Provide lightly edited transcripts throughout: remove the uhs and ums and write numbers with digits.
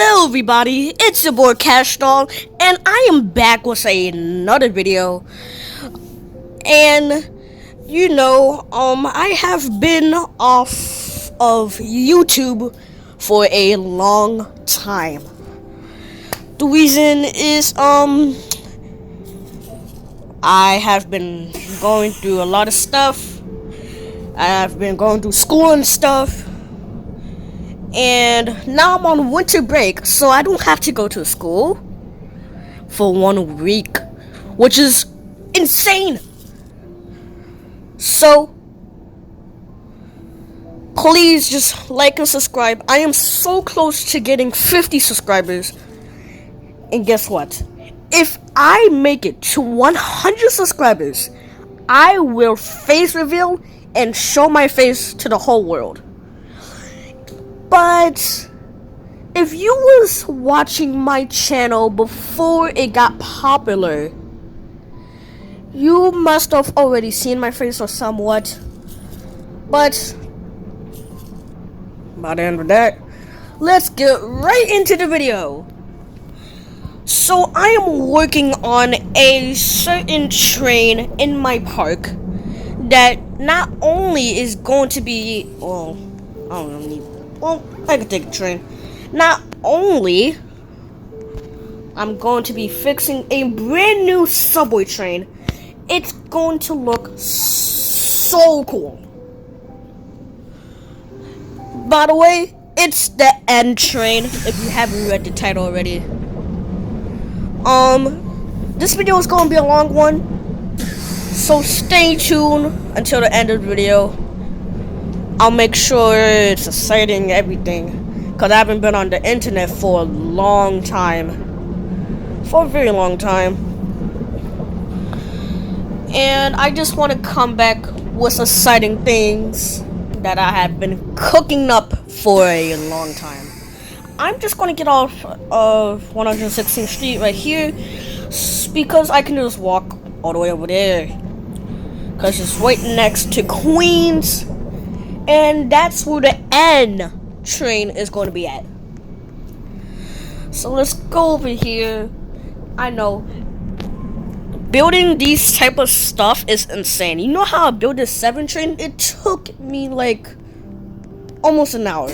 Hello everybody, it's your boy Cash Doll, and I am back with another video. And I have been off of YouTube for a long time. The reason is I have been going through a lot of stuff. I have been going through school and stuff. And now I'm on winter break, so I don't have to go to school for 1 week, which is insane. So, please just like and subscribe. I am so close to getting 50 subscribers. And guess what? If I make it to 100 subscribers, I will face reveal and show my face to the whole world. But if you was watching my channel before it got popular, you must have already seen my face or somewhat. But by the end of that, let's get right into the video. So I am working on a certain train in my park that not only is going to be, I can take a train. Not only I'm going to be fixing a brand new subway train, it's going to look so cool. By the way, it's the N train, if you haven't read the title already. This video is going to be a long one, so stay tuned until the end of the video. I'll make sure it's exciting, everything, because I haven't been on the internet for a long time. For a very long time. And I just want to come back with exciting things that I have been cooking up for a long time. I'm just going to get off of 116th Street right here, because I can just walk all the way over there. Because it's right next to Queens. And that's where the N train is going to be at. So let's go over here. I know building these type of stuff is insane. You know how I built this 7 train? It took me like almost an hour.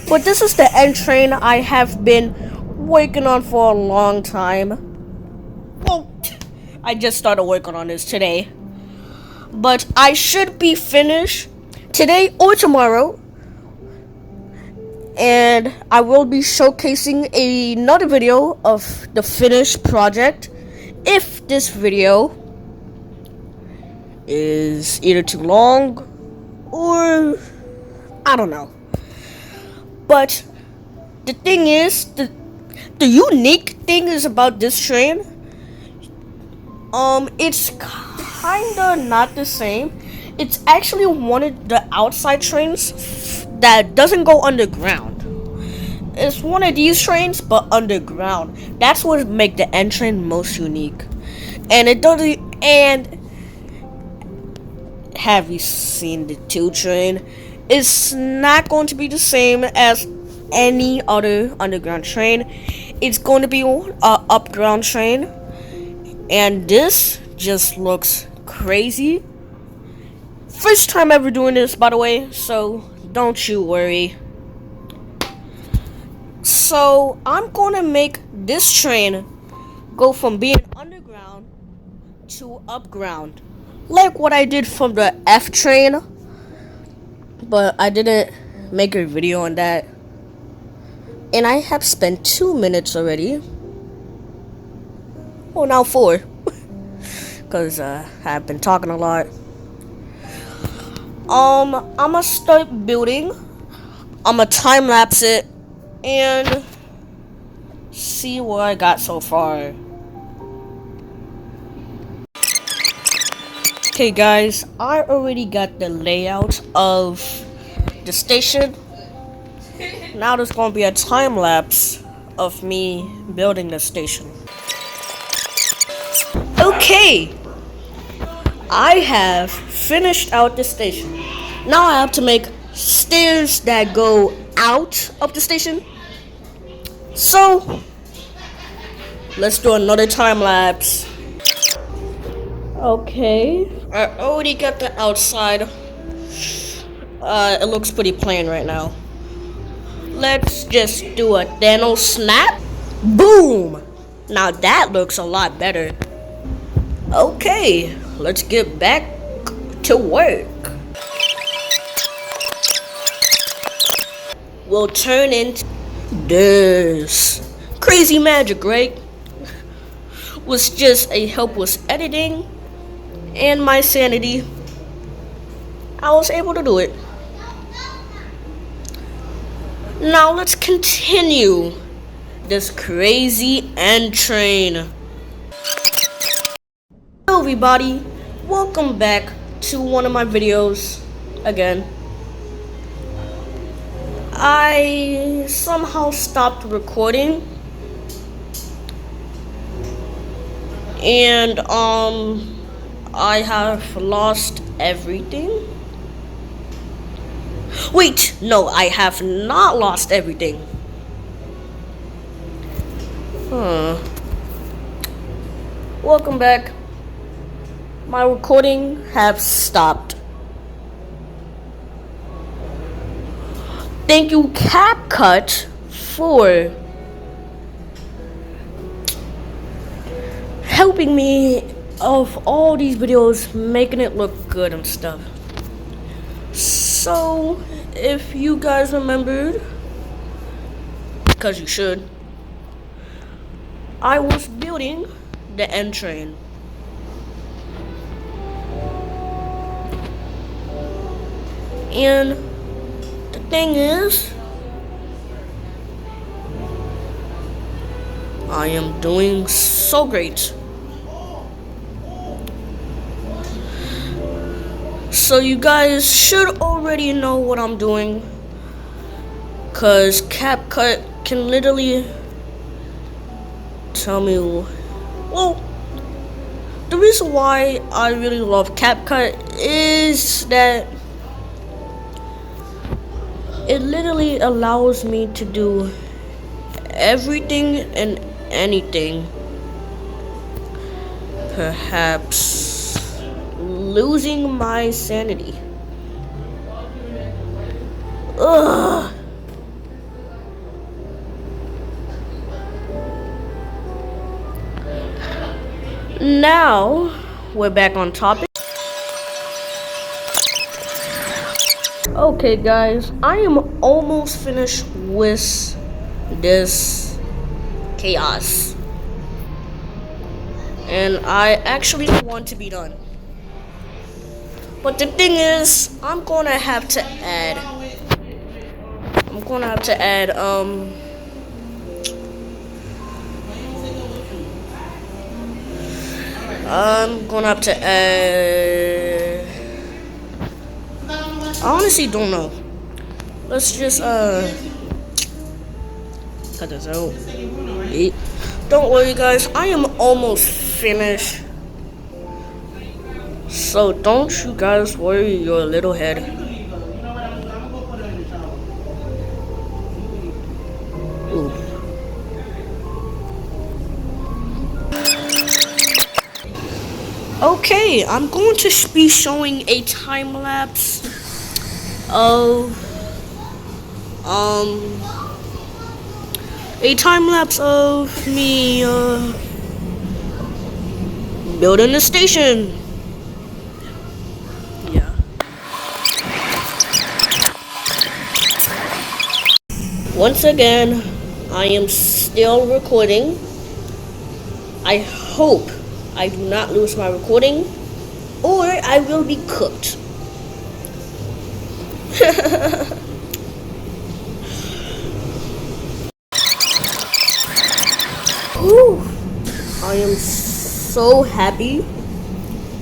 But this is the N train I have been working on for a long time. Well, I just started working on this today. But I should be finished today or tomorrow, and I will be showcasing another video of the finished project if this video is either too long or I don't know. But the thing is, the unique thing is about this train, it's kinda not the same. It's actually one of the outside trains that doesn't go underground. It's one of these trains, but underground. That's what makes the N train most unique. And it doesn't. And have you seen the 2 train? It's not going to be the same as any other underground train. It's going to be an upground train, and this just looks crazy. First time ever doing this, by the way, so don't you worry. So I'm gonna make this train go from being underground to upground, like what I did from the F train, but I didn't make a video on that. And I have spent 2 minutes already. Well, now 4, because I've been talking a lot. I'm gonna start building. I'm gonna time lapse it and see what I got so far. Okay guys, I already got the layout of the station. Now there's gonna be a time lapse of me building the station. Okay, I have finished out the station. Now I have to make stairs that go out of the station. So let's do another time lapse. Okay, I already got the outside. It looks pretty plain right now. Let's just do a Thanos snap. Boom! Now that looks a lot better. Okay, let's get back to work. We'll turn into this. Crazy magic, right? Was just a helpless editing and my sanity. I was able to do it. Now let's continue this crazy end train. Hello everybody, welcome back to one of my videos again. I somehow stopped recording and I have lost everything. Wait, no, I have not lost everything. Welcome back. My recording has stopped. Thank you, CapCut, for helping me of all these videos, making it look good and stuff. So, if you guys remembered, because you should, I was building the end train. And the thing is, I am doing so great. So you guys should already know what I'm doing, cause CapCut can literally tell me. Well, the reason why I really love CapCut is that it literally allows me to do everything and anything. Perhaps losing my sanity. Ugh. Now we're back on topic. Okay guys, I am almost finished with this chaos. And I actually want to be done. But the thing is, I'm gonna have to add I honestly don't know. Let's just cut this out. Don't worry guys, I am almost finished. So don't you guys worry your little head. Ooh. Okay, I'm going to be showing a time lapse of me building a station. Yeah. Once again, I am still recording. I hope I do not lose my recording, or I will be cooked. Whew. I am so happy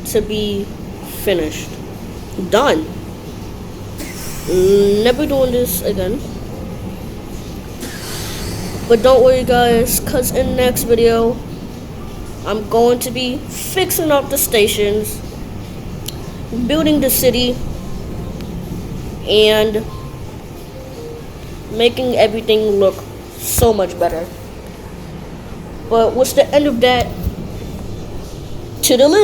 to be finished. Done. Never doing this again. But don't worry guys, cause in the next video, I'm going to be fixing up the stations, building the city, and making everything look So much better. But what's the end of that? To the list.